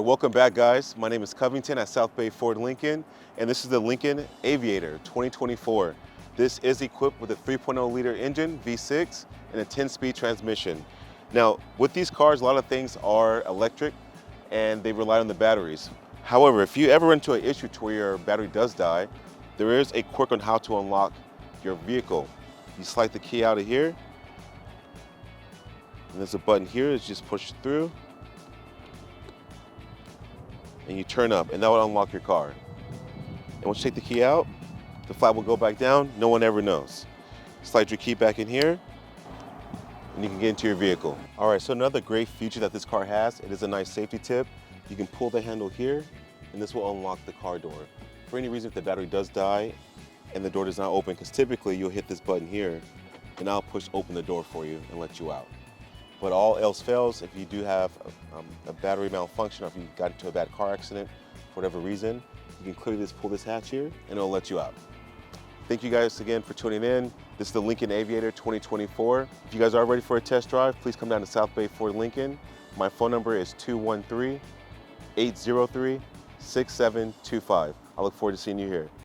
welcome back, guys. My name is Covington at South Bay Ford Lincoln, and this is the Lincoln Aviator 2024. This is equipped with a 3.0-liter engine, V6, and a 10-speed transmission. Now, with these cars, a lot of things are electric, and they rely on the batteries. However, if you ever run into an issue to where your battery does die, there is a quirk on how to unlock your vehicle. You slide the key out of here, and there's a button here. It's just pushed through, and you turn up, and that will unlock your car. And once you take the key out, the flap will go back down. No one ever knows. Slide your key back in here, and you can get into your vehicle. All right, so another great feature that this car has, it is a nice safety tip. You can pull the handle here, and this will unlock the car door. For any reason, if the battery does die and the door does not open, because typically you'll hit this button here, and I'll push open the door for you and let you out. But all else fails, if you do have a battery malfunction, or if you got into a bad car accident for whatever reason, you can clearly just pull this hatch here and it'll let you out. Thank you guys again for tuning in. This is the Lincoln Aviator 2024. If you guys are ready for a test drive, please come down to South Bay Ford Lincoln. My phone number is 213-803-6725. I look forward to seeing you here.